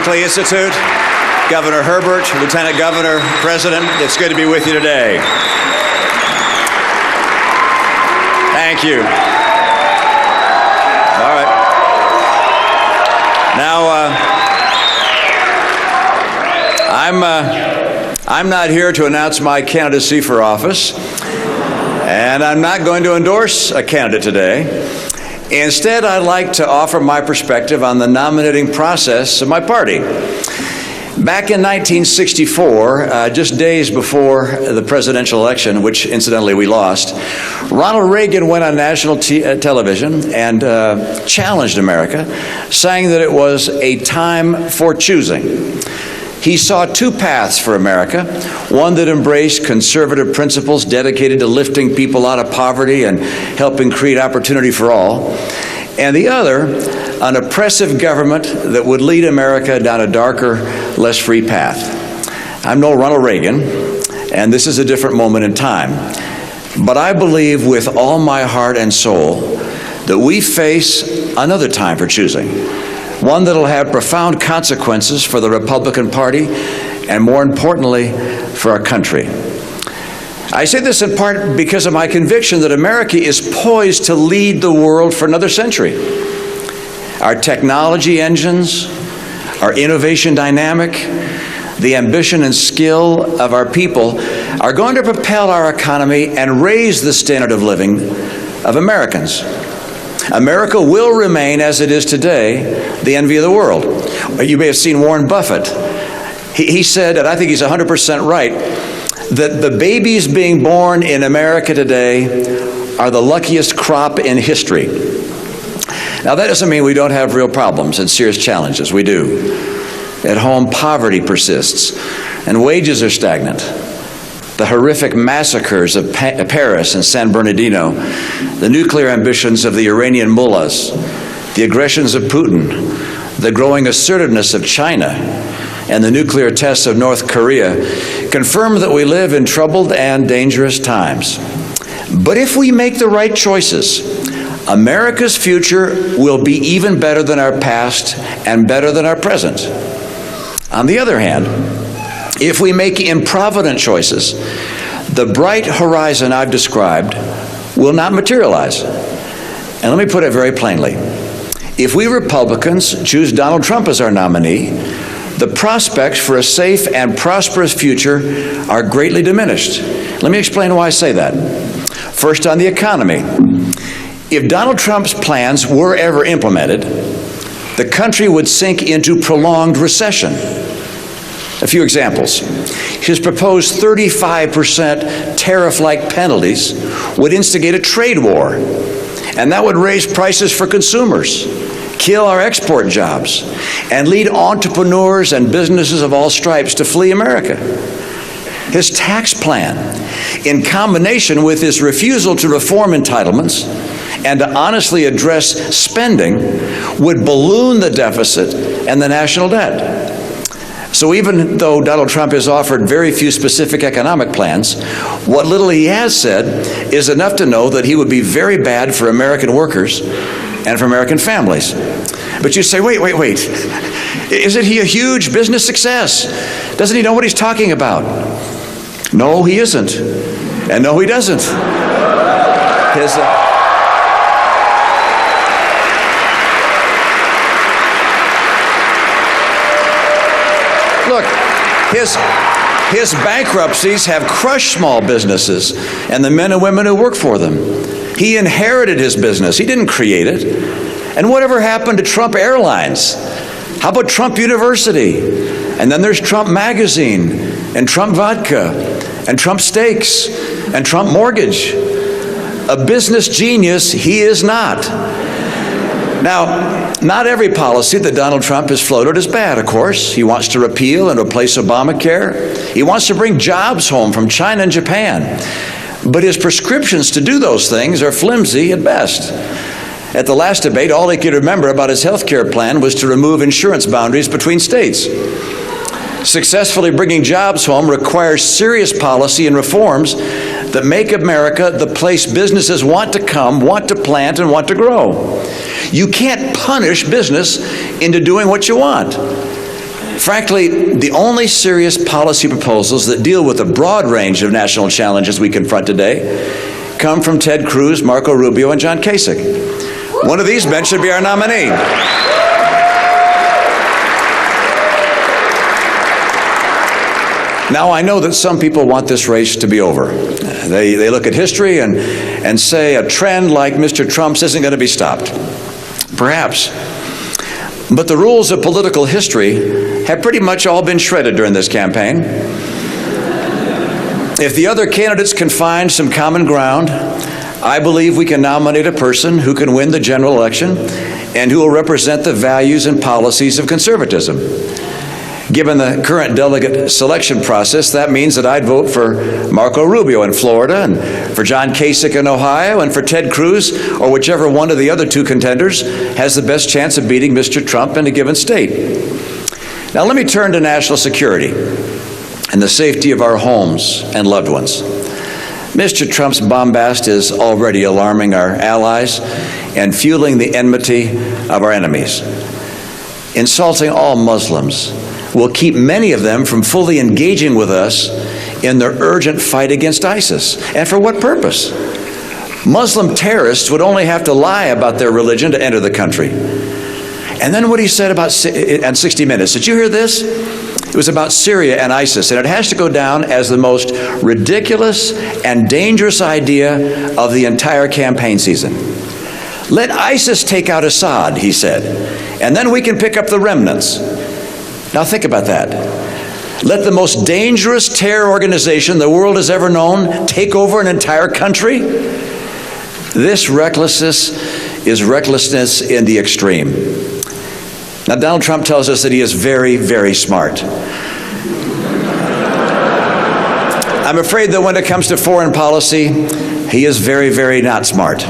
Berkeley Institute, Governor Herbert, Lieutenant Governor, President, it's good to be with you today. Thank you. All right. Now, I'm not here to announce my candidacy for office, and I'm not going to endorse a candidate today. Instead, I'd like to offer my perspective on the nominating process of my party. Back in 1964, just days before the presidential election, which incidentally we lost, Ronald Reagan went on national television and challenged America, saying that it was a time for choosing. He saw two paths for America, one that embraced conservative principles dedicated to lifting people out of poverty and helping create opportunity for all, and the other, an oppressive government that would lead America down a darker, less free path. I'm no Ronald Reagan, and this is a different moment in time. But I believe with all my heart and soul that we face another time for choosing, one that will have profound consequences for the Republican Party and, more importantly, for our country. I say this in part because of my conviction that America is poised to lead the world for another century. Our technology engines, our innovation dynamic, the ambition and skill of our people are going to propel our economy and raise the standard of living of Americans. America will remain, as it is today, the envy of the world. You may have seen Warren Buffett. He said, and I think he's 100% right, that the babies being born in America today are the luckiest crop in history. Now, that doesn't mean we don't have real problems and serious challenges. We do. At home, poverty persists, and wages are stagnant. The horrific massacres of Paris and San Bernardino, the nuclear ambitions of the Iranian mullahs, the aggressions of Putin, the growing assertiveness of China, and the nuclear tests of North Korea confirm that we live in troubled and dangerous times. But if we make the right choices, America's future will be even better than our past and better than our present. On the other hand, if we make improvident choices, the bright horizon I've described will not materialize. And let me put it very plainly. If we Republicans choose Donald Trump as our nominee, the prospects for a safe and prosperous future are greatly diminished. Let me explain why I say that. First, on the economy. If Donald Trump's plans were ever implemented, the country would sink into prolonged recession. A few examples. His proposed 35% tariff-like penalties would instigate a trade war, and that would raise prices for consumers, kill our export jobs, and lead entrepreneurs and businesses of all stripes to flee America. His tax plan, in combination with his refusal to reform entitlements and to honestly address spending, would balloon the deficit and the national debt. So even though Donald Trump has offered very few specific economic plans, what little he has said is enough to know that he would be very bad for American workers and for American families. But you say, wait. Isn't he a huge business success? Doesn't he know what he's talking about? No, he isn't. And no, he doesn't. Look, his bankruptcies have crushed small businesses and the men and women who work for them. He inherited his business. He didn't create it. And whatever happened to Trump Airlines? How about Trump University? And then there's Trump Magazine and Trump Vodka and Trump Steaks and Trump Mortgage. A business genius he is not. Now, not every policy that Donald Trump has floated is bad, of course. He wants to repeal and replace Obamacare. He wants to bring jobs home from China and Japan. But his prescriptions to do those things are flimsy at best. At the last debate, all he could remember about his health care plan was to remove insurance boundaries between states. Successfully bringing jobs home requires serious policy and reforms that make America the place businesses want to come, want to plant, and want to grow. You can't punish business into doing what you want. Frankly, the only serious policy proposals that deal with the broad range of national challenges we confront today come from Ted Cruz, Marco Rubio, and John Kasich. One of these men should be our nominee. Now, I know that some people want this race to be over. They look at history and say a trend like Mr. Trump's isn't going to be stopped. Perhaps. But the rules of political history have pretty much all been shredded during this campaign. If the other candidates can find some common ground, I believe we can nominate a person who can win the general election and who will represent the values and policies of conservatism. Given the current delegate selection process, that means that I'd vote for Marco Rubio in Florida, and for John Kasich in Ohio, and for Ted Cruz, or whichever one of the other two contenders has the best chance of beating Mr. Trump in a given state. Now let me turn to national security and the safety of our homes and loved ones. Mr. Trump's bombast is already alarming our allies and fueling the enmity of our enemies. Insulting all Muslims will keep many of them from fully engaging with us in their urgent fight against ISIS. And for what purpose? Muslim terrorists would only have to lie about their religion to enter the country. And then what he said about on 60 Minutes, did you hear this? It was about Syria and ISIS, and it has to go down as the most ridiculous and dangerous idea of the entire campaign season. Let ISIS take out Assad, he said, and then we can pick up the remnants. Now think about that. Let the most dangerous terror organization the world has ever known take over an entire country? This recklessness is recklessness in the extreme. Now Donald Trump tells us that he is very, very smart. I'm afraid that when it comes to foreign policy, he is very, very not smart.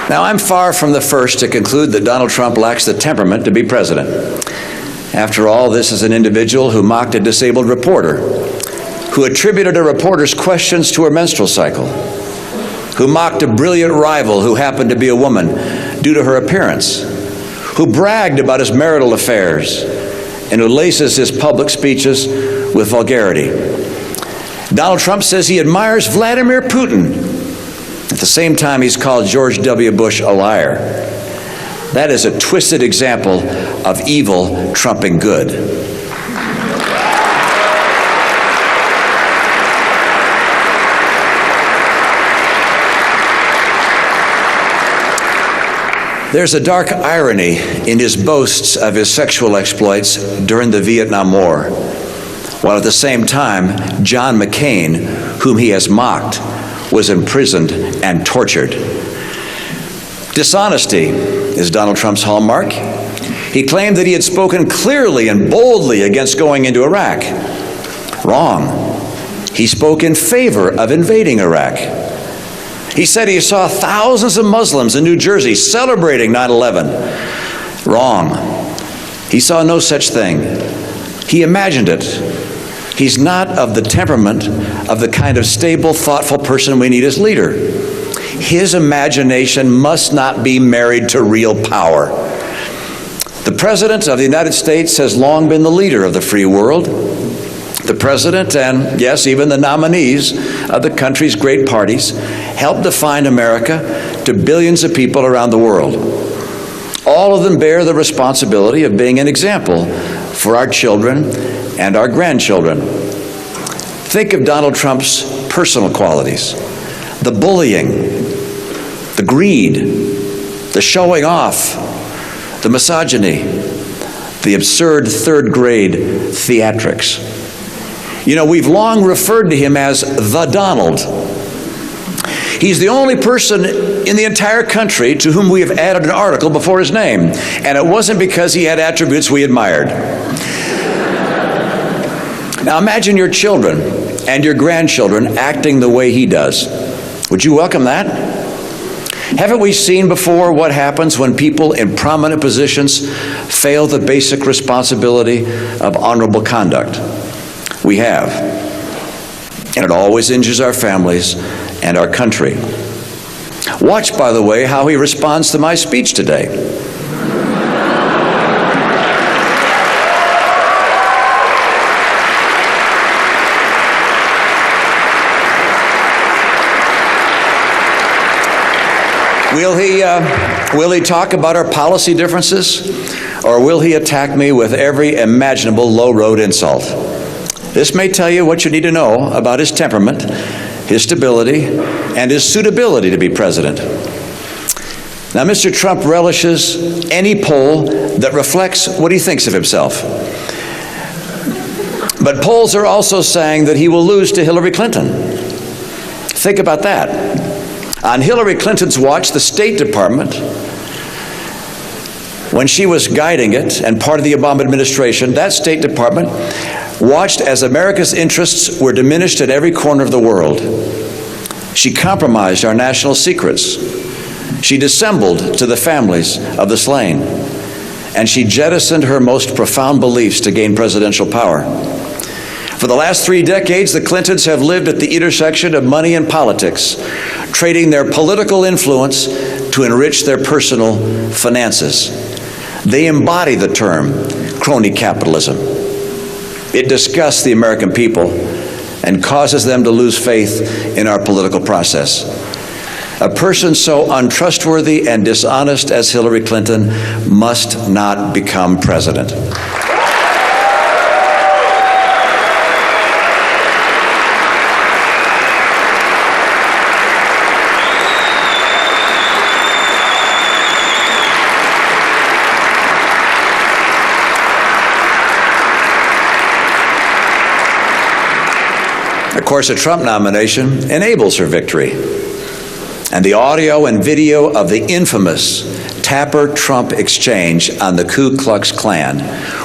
Now, I'm far from the first to conclude that Donald Trump lacks the temperament to be president. After all, this is an individual who mocked a disabled reporter, who attributed a reporter's questions to her menstrual cycle, who mocked a brilliant rival who happened to be a woman due to her appearance, who bragged about his marital affairs, and who laces his public speeches with vulgarity. Donald Trump says he admires Vladimir Putin. At the same time, he's called George W. Bush a liar. That is a twisted example of evil trumping good. There's a dark irony in his boasts of his sexual exploits during the Vietnam War, while at the same time, John McCain, whom he has mocked, was imprisoned and tortured. Dishonesty is Donald Trump's hallmark. He claimed that he had spoken clearly and boldly against going into Iraq. Wrong. He spoke in favor of invading Iraq. He said he saw thousands of Muslims in New Jersey celebrating 9/11. Wrong. He saw no such thing. He imagined it. He's not of the temperament of the kind of stable, thoughtful person we need as leader. His imagination must not be married to real power. The President of the United States has long been the leader of the free world. The President and, yes, even the nominees of the country's great parties helped define America to billions of people around the world. All of them bear the responsibility of being an example for our children and our grandchildren. Think of Donald Trump's personal qualities: the bullying, the greed, the showing off, the misogyny, the absurd third-grade theatrics. You know, we've long referred to him as the Donald. He's the only person in the entire country to whom we have added an article before his name, and it wasn't because he had attributes we admired. Now imagine your children and your grandchildren acting the way he does. Would you welcome that? Haven't we seen before what happens when people in prominent positions fail the basic responsibility of honorable conduct? We have. and it always injures our families and our country. Watch, by the way, how he responds to my speech today. Will he talk about our policy differences, or will he attack me with every imaginable low-road insult? This may tell you what you need to know about his temperament, his stability, and his suitability to be president. Now, Mr. Trump relishes any poll that reflects what he thinks of himself. But polls are also saying that he will lose to Hillary Clinton. Think about that. On Hillary Clinton's watch, the State Department, when she was guiding it and part of the Obama administration, that State Department watched as America's interests were diminished at every corner of the world. She compromised our national secrets. She dissembled to the families of the slain. And she jettisoned her most profound beliefs to gain presidential power. For the last 3 decades, the Clintons have lived at the intersection of money and politics, trading their political influence to enrich their personal finances. They embody the term crony capitalism. It disgusts the American people and causes them to lose faith in our political process. A person so untrustworthy and dishonest as Hillary Clinton must not become president. Of course, a Trump nomination enables her victory. And the audio and video of the infamous Tapper-Trump exchange on the Ku Klux Klan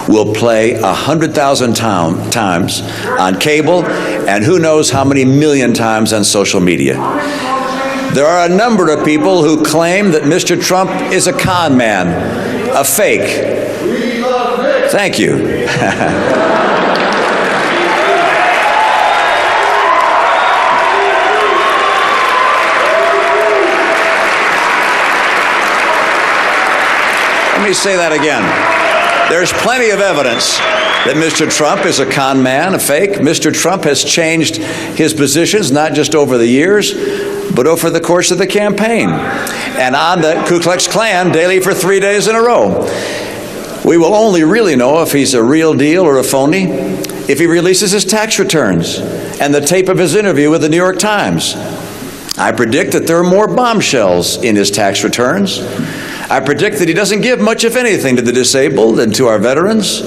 will play 100,000 times on cable and who knows how many million times on social media. There are a number of people who claim that Mr. Trump is a con man, a fake. Thank you. Let me say that again. There's plenty of evidence that Mr. Trump is a con man, a fake. Mr. Trump has changed his positions not just over the years, but over the course of the campaign. And on the Ku Klux Klan daily for 3 days in a row. We will only really know if he's a real deal or a phony if he releases his tax returns and the tape of his interview with the New York Times. I predict that there are more bombshells in his tax returns. I predict that he doesn't give much, if anything, to the disabled and to our veterans.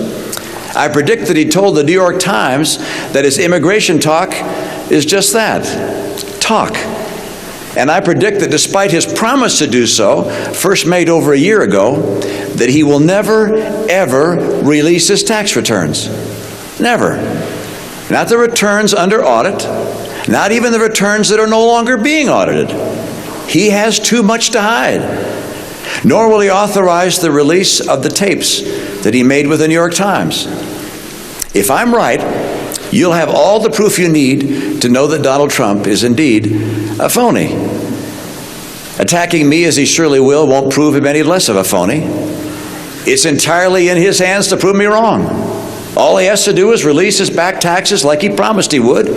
I predict that he told the New York Times that his immigration talk is just that, talk. And I predict that despite his promise to do so, first made over a year ago, that he will never, ever release his tax returns. Never. Not the returns under audit, not even the returns that are no longer being audited. He has too much to hide. Nor will he authorize the release of the tapes that he made with the New York Times. If I'm right, you'll have all the proof you need to know that Donald Trump is indeed a phony. Attacking me, as he surely will, won't prove him any less of a phony. It's entirely in his hands to prove me wrong. All he has to do is release his back taxes like he promised he would,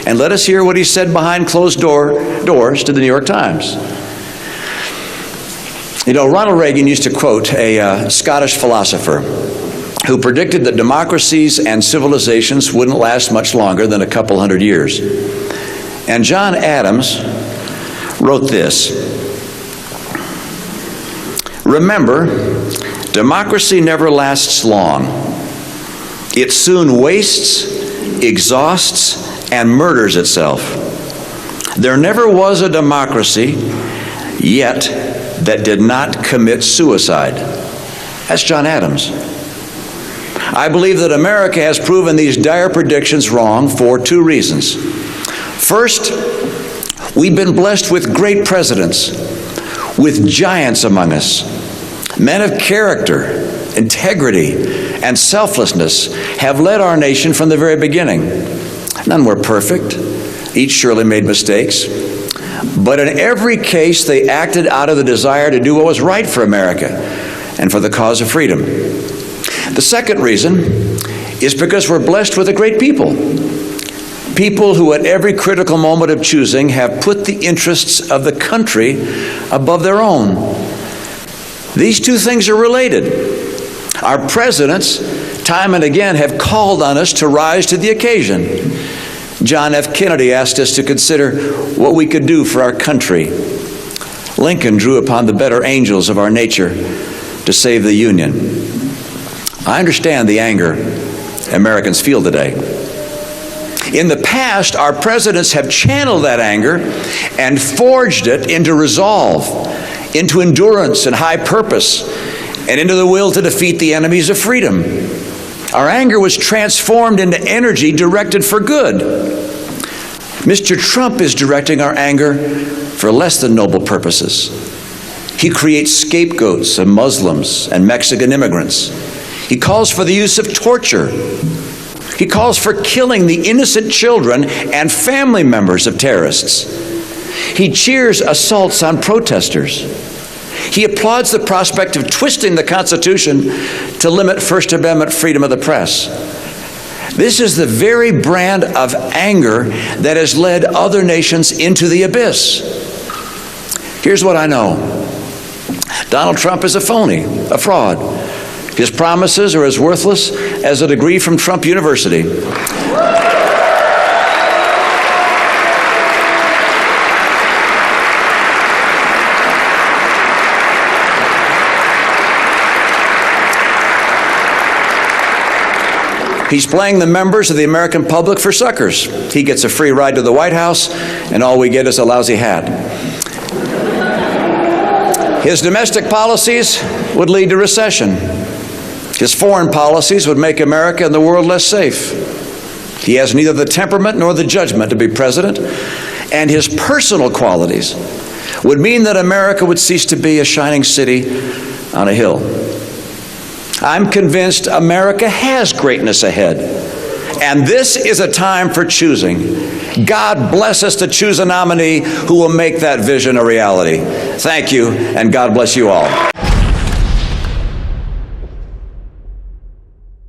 and let us hear what he said behind closed doors to the New York Times. You know, Ronald Reagan used to quote a Scottish philosopher who predicted that democracies and civilizations wouldn't last much longer than a couple hundred years. And John Adams wrote this: "Remember, democracy never lasts long. It soon wastes, exhausts, and murders itself. There never was a democracy yet that did not commit suicide." That's John Adams. I believe that America has proven these dire predictions wrong for 2 reasons. First, we've been blessed with great presidents, with giants among us. Men of character, integrity, and selflessness have led our nation from the very beginning. None were perfect. Each surely made mistakes. But in every case, they acted out of the desire to do what was right for America and for the cause of freedom. The second reason is because we're blessed with a great people. People who at every critical moment of choosing have put the interests of the country above their own. These two things are related. Our presidents, time and again, have called on us to rise to the occasion. John F. Kennedy asked us to consider what we could do for our country. Lincoln drew upon the better angels of our nature to save the Union. I understand the anger Americans feel today. In the past, our presidents have channeled that anger and forged it into resolve, into endurance and high purpose, and into the will to defeat the enemies of freedom. Our anger was transformed into energy directed for good. Mr. Trump is directing our anger for less than noble purposes. He creates scapegoats of Muslims and Mexican immigrants. He calls for the use of torture. He calls for killing the innocent children and family members of terrorists. He cheers assaults on protesters. He applauds the prospect of twisting the Constitution to limit First Amendment freedom of the press. This is the very brand of anger that has led other nations into the abyss. Here's what I know. Donald Trump is a phony, a fraud. His promises are as worthless as a degree from Trump University. He's playing the members of the American public for suckers. He gets a free ride to the White House, and all we get is a lousy hat. His domestic policies would lead to recession. His foreign policies would make America and the world less safe. He has neither the temperament nor the judgment to be president, and his personal qualities would mean that America would cease to be a shining city on a hill. I'm convinced America has greatness ahead, and this is a time for choosing. God bless us to choose a nominee who will make that vision a reality. Thank you, and God bless you all.